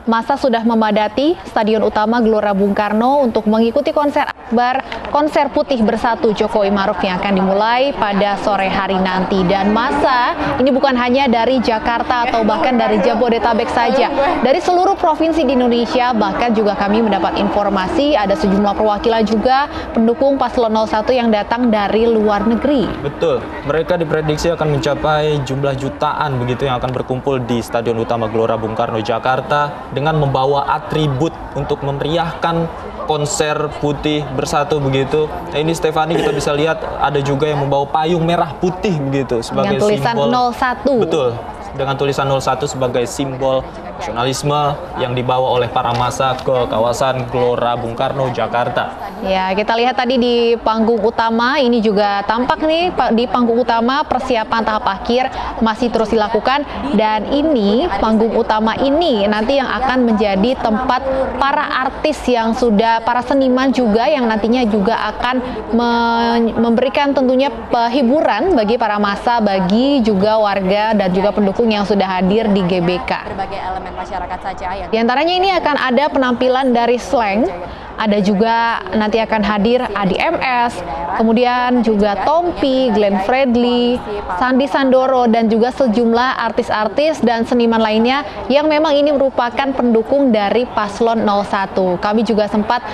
massa sudah memadati Stadion Utama Gelora Bung Karno untuk mengikuti konser akbar Konser Putih Bersatu Jokowi Ma'ruf yang akan dimulai pada sore hari nanti. Dan massa ini bukan hanya dari Jakarta atau bahkan dari Jabodetabek saja, dari seluruh provinsi di Indonesia. Bahkan juga kami mendapat informasi ada sejumlah perwakilan juga pendukung Paslon 01 yang datang dari luar negeri. Betul, mereka diprediksi akan mencapai jumlah jutaan begitu yang akan berkumpul di Stadion Utama Gelora Bung Karno Jakarta dengan membawa atribut untuk memeriahkan konser Putih Bersatu begitu. Nah, ini Stefani kita bisa lihat ada juga yang membawa payung merah putih begitu sebagai dengan tulisan simbol 01. Betul, dengan tulisan 01 sebagai simbol nasionalisme yang dibawa oleh para massa ke kawasan Gelora Bung Karno Jakarta. Ya, kita lihat tadi di panggung utama ini juga tampak nih di panggung utama persiapan tahap akhir masih terus dilakukan, dan ini panggung utama ini nanti yang akan menjadi tempat para artis yang sudah para seniman juga yang nantinya juga akan memberikan tentunya hiburan bagi para massa, bagi juga warga dan juga pendukung yang sudah hadir di GBK. Berbagai elemen masyarakat saja yang di antaranya ini akan ada penampilan dari Slank, ada juga nanti akan hadir Adi MS, kemudian juga Tompi, Glenn Fredly, Sandi Sandoro, dan juga sejumlah artis-artis dan seniman lainnya yang memang ini merupakan pendukung dari Paslon 01. Kami juga sempat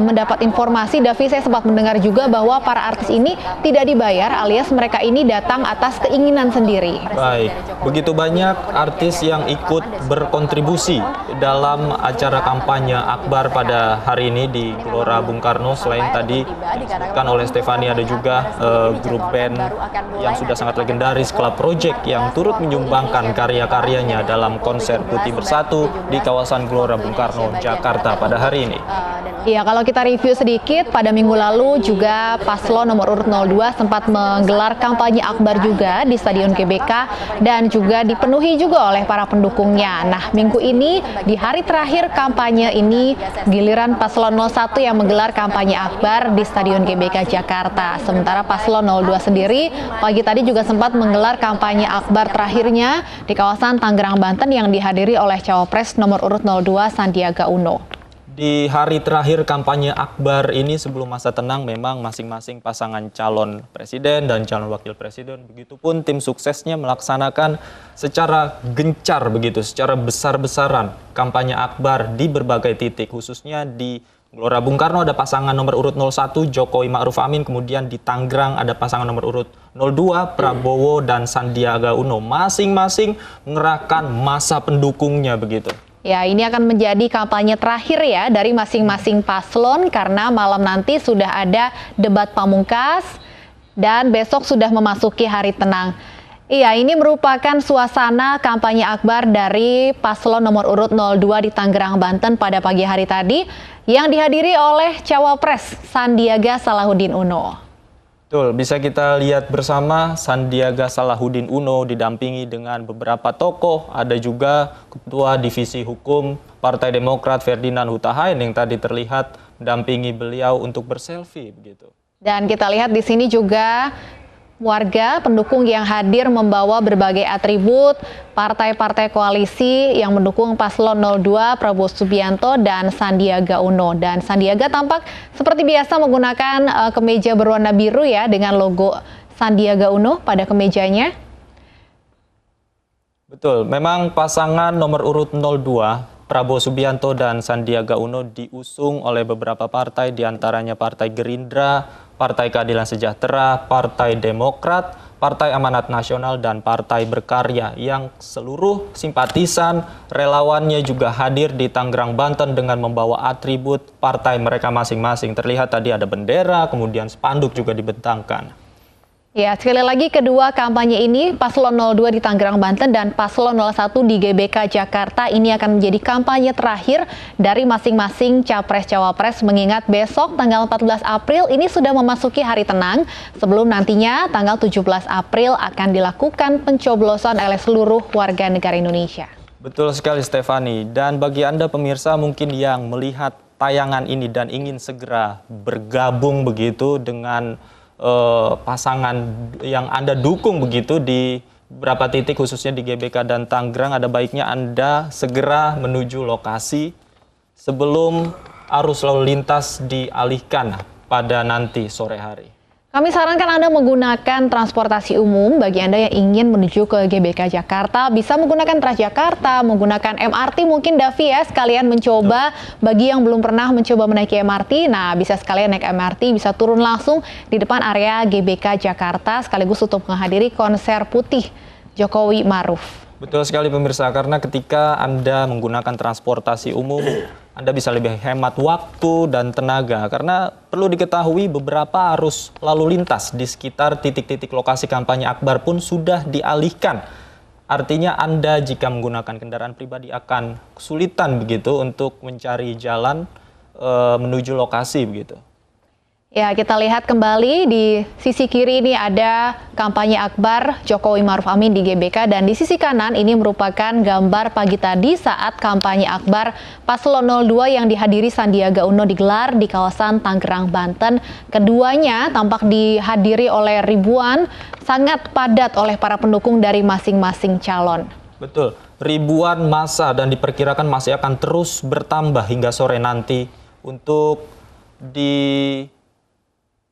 mendapat informasi, Davi, saya sempat mendengar juga bahwa para artis ini tidak dibayar, alias mereka ini datang atas keinginan sendiri. Baik, begitu banyak artis yang ikut berkontribusi dalam acara kampanye akbar pada hari ini di Gelora Bung Karno. Selain tadi disebutkan oleh Stefani, ada juga grup band yang sudah sangat legendaris, Club Project, yang turut menyumbangkan karya-karyanya dalam konser Putih Bersatu di kawasan Gelora Bung Karno, Jakarta pada hari ini. Iya, kalau kita review sedikit, pada minggu lalu juga Paslon nomor urut 02 sempat menggelar kampanye akbar juga di Stadion GBK dan juga dipenuhi juga oleh para pendukungnya. Nah, minggu ini di hari terakhir kampanye ini giliran Paslon 01 yang menggelar kampanye akbar di Stadion GBK Jakarta. Sementara Paslon 02 sendiri pagi tadi juga sempat menggelar kampanye akbar terakhirnya di kawasan Tangerang, Banten yang dihadiri oleh Cawapres nomor urut 02 Sandiaga Uno. Di hari terakhir kampanye akbar ini sebelum masa tenang, memang masing-masing pasangan calon presiden dan calon wakil presiden, begitupun tim suksesnya melaksanakan secara gencar begitu, secara besar-besaran kampanye akbar di berbagai titik, khususnya di Gelora Bung Karno ada pasangan nomor urut 01 Jokowi Ma'ruf Amin, kemudian di Tangerang ada pasangan nomor urut 02 Prabowo dan Sandiaga Uno, masing-masing mengerahkan massa pendukungnya begitu. Ya, ini akan menjadi kampanye terakhir ya dari masing-masing paslon karena malam nanti sudah ada debat pamungkas dan besok sudah memasuki hari tenang. Iya, ini merupakan suasana kampanye akbar dari paslon nomor urut 02 di Tangerang, Banten pada pagi hari tadi yang dihadiri oleh Cawapres Sandiaga Salahuddin Uno. Betul, bisa kita lihat bersama Sandiaga Salahuddin Uno didampingi dengan beberapa tokoh, ada juga Ketua Divisi Hukum Partai Demokrat Ferdinand Huta Hayan yang tadi terlihat mendampingi beliau untuk berselfie begitu. Dan kita lihat di sini juga warga pendukung yang hadir membawa berbagai atribut partai-partai koalisi yang mendukung Paslon 02 Prabowo Subianto dan Sandiaga Uno. Dan Sandiaga tampak seperti biasa menggunakan kemeja berwarna biru ya dengan logo Sandiaga Uno pada kemejanya. Betul, memang pasangan nomor urut 02 Prabowo Subianto dan Sandiaga Uno diusung oleh beberapa partai, diantaranya Partai Gerindra, Partai Keadilan Sejahtera, Partai Demokrat, Partai Amanat Nasional, dan Partai Berkarya, yang seluruh simpatisan relawannya juga hadir di Tangerang, Banten dengan membawa atribut partai mereka masing-masing. Terlihat tadi ada bendera, kemudian spanduk juga dibentangkan. Ya, sekali lagi kedua kampanye ini, Paslon 02 di Tangerang, Banten dan Paslon 01 di GBK Jakarta ini akan menjadi kampanye terakhir dari masing-masing Capres-Cawapres, mengingat besok tanggal 14 April ini sudah memasuki hari tenang sebelum nantinya tanggal 17 April akan dilakukan pencoblosan oleh seluruh warga negara Indonesia. Betul sekali Stefani, dan bagi Anda pemirsa mungkin yang melihat tayangan ini dan ingin segera bergabung begitu dengan pasangan yang Anda dukung begitu di beberapa titik khususnya di GBK dan Tangerang, ada baiknya Anda segera menuju lokasi sebelum arus lalu lintas dialihkan pada nanti sore hari. Kami sarankan Anda menggunakan transportasi umum. Bagi Anda yang ingin menuju ke GBK Jakarta, bisa menggunakan Transjakarta, menggunakan MRT mungkin Davi ya, sekalian mencoba. Bagi yang belum pernah mencoba menaiki MRT, nah bisa sekalian naik MRT, bisa turun langsung di depan area GBK Jakarta, sekaligus untuk menghadiri konser putih Jokowi Ma'ruf. Betul sekali pemirsa, karena ketika Anda menggunakan transportasi umum, Anda bisa lebih hemat waktu dan tenaga. Karena perlu diketahui beberapa arus lalu lintas di sekitar titik-titik lokasi kampanye akbar pun sudah dialihkan. Artinya Anda jika menggunakan kendaraan pribadi akan kesulitan begitu untuk mencari jalan menuju lokasi begitu. Ya, kita lihat kembali di sisi kiri ini ada kampanye akbar Jokowi Ma'ruf Amin di GBK, dan di sisi kanan ini merupakan gambar pagi tadi saat kampanye akbar Paslon 02 yang dihadiri Sandiaga Uno digelar di kawasan Tangerang, Banten. Keduanya tampak dihadiri oleh ribuan, sangat padat oleh para pendukung dari masing-masing calon. Betul, ribuan massa dan diperkirakan masih akan terus bertambah hingga sore nanti untuk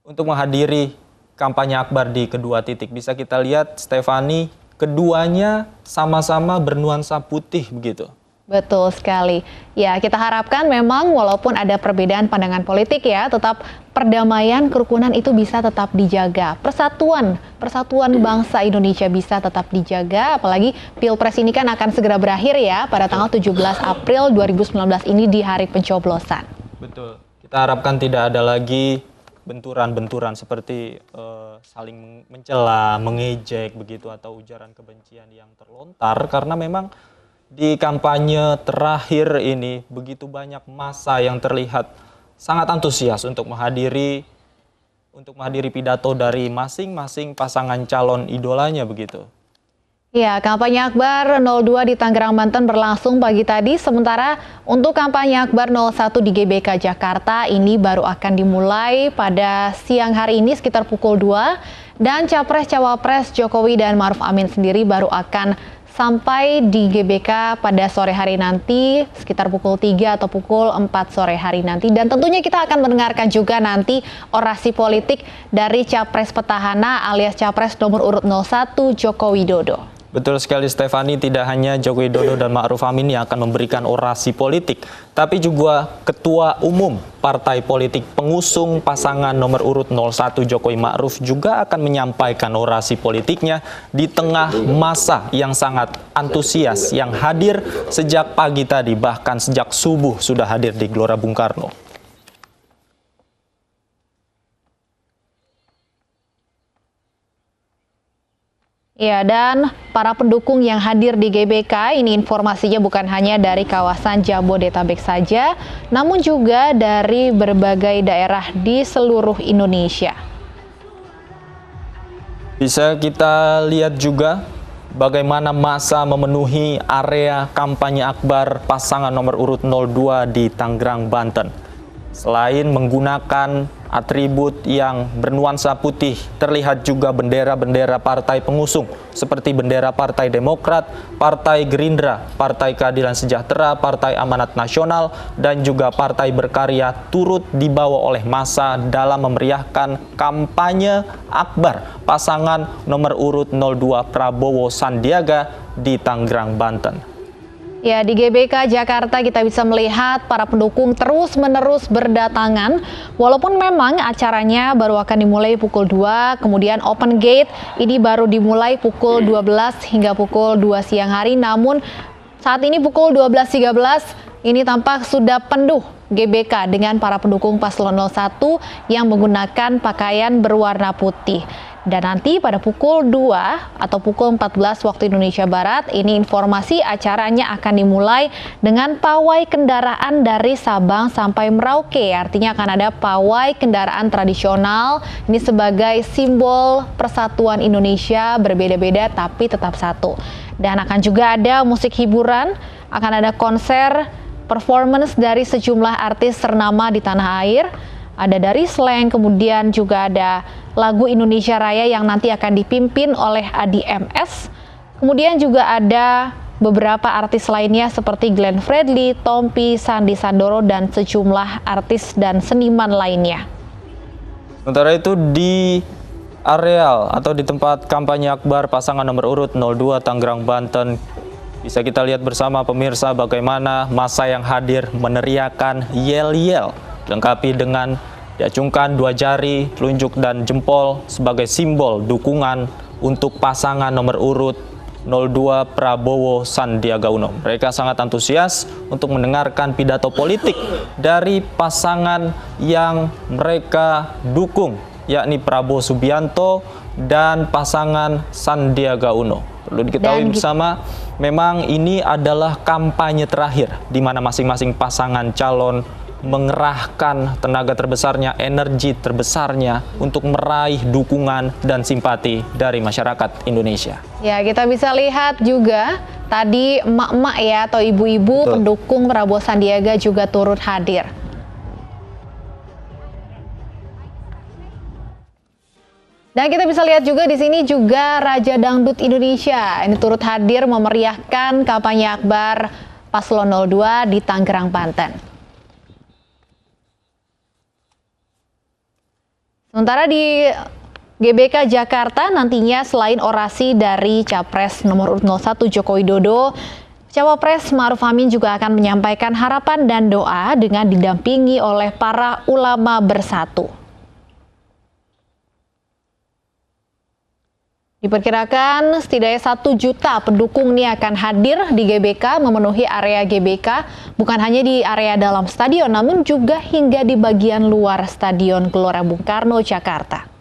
menghadiri kampanye akbar di kedua titik. Bisa kita lihat, Stefani, keduanya sama-sama bernuansa putih begitu. Betul sekali. Ya, kita harapkan memang walaupun ada perbedaan pandangan politik ya, tetap perdamaian, kerukunan itu bisa tetap dijaga. Persatuan bangsa Indonesia bisa tetap dijaga, apalagi Pilpres ini kan akan segera berakhir ya pada tanggal 17 April 2019 ini di hari pencoblosan. Betul. Kita harapkan tidak ada lagi benturan-benturan seperti saling mencela, mengejek begitu, atau ujaran kebencian yang terlontar, karena memang di kampanye terakhir ini begitu banyak massa yang terlihat sangat antusias untuk menghadiri pidato dari masing-masing pasangan calon idolanya begitu. Ya, kampanye akbar 02 di Tangerang, Banten berlangsung pagi tadi, sementara untuk kampanye akbar 01 di GBK Jakarta ini baru akan dimulai pada siang hari ini sekitar pukul 2, dan Capres-Cawapres Jokowi dan Ma'ruf Amin sendiri baru akan sampai di GBK pada sore hari nanti sekitar pukul 3 atau pukul 4 sore hari nanti. Dan tentunya kita akan mendengarkan juga nanti orasi politik dari Capres Petahana alias Capres nomor urut 01 Joko Widodo. Betul sekali Stefani, tidak hanya Joko Widodo dan Ma'ruf Amin yang akan memberikan orasi politik, tapi juga Ketua Umum Partai Politik pengusung pasangan nomor urut 01 Jokowi Ma'ruf juga akan menyampaikan orasi politiknya di tengah massa yang sangat antusias yang hadir sejak pagi tadi, bahkan sejak subuh sudah hadir di Gelora Bung Karno. Ya, dan para pendukung yang hadir di GBK ini informasinya bukan hanya dari kawasan Jabodetabek saja, namun juga dari berbagai daerah di seluruh Indonesia. Bisa kita lihat juga bagaimana massa memenuhi area kampanye akbar pasangan nomor urut 02 di Tangerang, Banten. Selain menggunakan atribut yang bernuansa putih, terlihat juga bendera-bendera partai pengusung seperti bendera Partai Demokrat, Partai Gerindra, Partai Keadilan Sejahtera, Partai Amanat Nasional, dan juga Partai Berkarya turut dibawa oleh massa dalam memeriahkan kampanye akbar pasangan nomor urut 02 Prabowo Sandiaga di Tangerang, Banten. Ya, di GBK Jakarta kita bisa melihat para pendukung terus-menerus berdatangan. Walaupun memang acaranya baru akan dimulai pukul 2, kemudian open gate ini baru dimulai pukul 12 hingga pukul 2 siang hari. Namun saat ini pukul 12.13 ini tampak sudah penuh GBK dengan para pendukung Paslon 01 yang menggunakan pakaian berwarna putih. Dan nanti pada pukul 2 atau pukul 14 waktu Indonesia Barat, ini informasi acaranya akan dimulai dengan pawai kendaraan dari Sabang sampai Merauke. Artinya akan ada pawai kendaraan tradisional, ini sebagai simbol persatuan Indonesia, berbeda-beda tapi tetap satu. Dan akan juga ada musik hiburan, akan ada konser, performance dari sejumlah artis ternama di tanah air. Ada dari Slank, kemudian juga ada lagu Indonesia Raya yang nanti akan dipimpin oleh Adi MS. Kemudian juga ada beberapa artis lainnya seperti Glenn Fredly, Tompi, Sandy Sandoro, dan sejumlah artis dan seniman lainnya. Sementara itu di areal atau di tempat kampanye akbar pasangan nomor urut 02 Tangerang, Banten, bisa kita lihat bersama pemirsa bagaimana massa yang hadir meneriakan yel-yel, dilengkapi dengan diacungkan 2 jari, telunjuk dan jempol sebagai simbol dukungan untuk pasangan nomor urut 02 Prabowo Sandiaga Uno. Mereka sangat antusias untuk mendengarkan pidato politik dari pasangan yang mereka dukung, yakni Prabowo Subianto dan pasangan Sandiaga Uno. Perlu diketahui bersama, memang ini adalah kampanye terakhir di mana masing-masing pasangan calon mengerahkan tenaga terbesarnya, energi terbesarnya untuk meraih dukungan dan simpati dari masyarakat Indonesia. Ya, kita bisa lihat juga tadi emak-emak ya atau ibu-ibu pendukung Prabowo Sandiaga juga turut hadir. Dan kita bisa lihat juga di sini juga Raja Dangdut Indonesia ini turut hadir memeriahkan kampanye akbar Paslon 02 di Tangerang, Banten. Sementara di GBK Jakarta nantinya selain orasi dari Capres nomor urut 01 Joko Widodo, Cawapres Ma'ruf Amin juga akan menyampaikan harapan dan doa dengan didampingi oleh para ulama bersatu. Diperkirakan setidaknya 1 juta pendukung ini akan hadir di GBK, memenuhi area GBK, bukan hanya di area dalam stadion, namun juga hingga di bagian luar Stadion Gelora Bung Karno, Jakarta.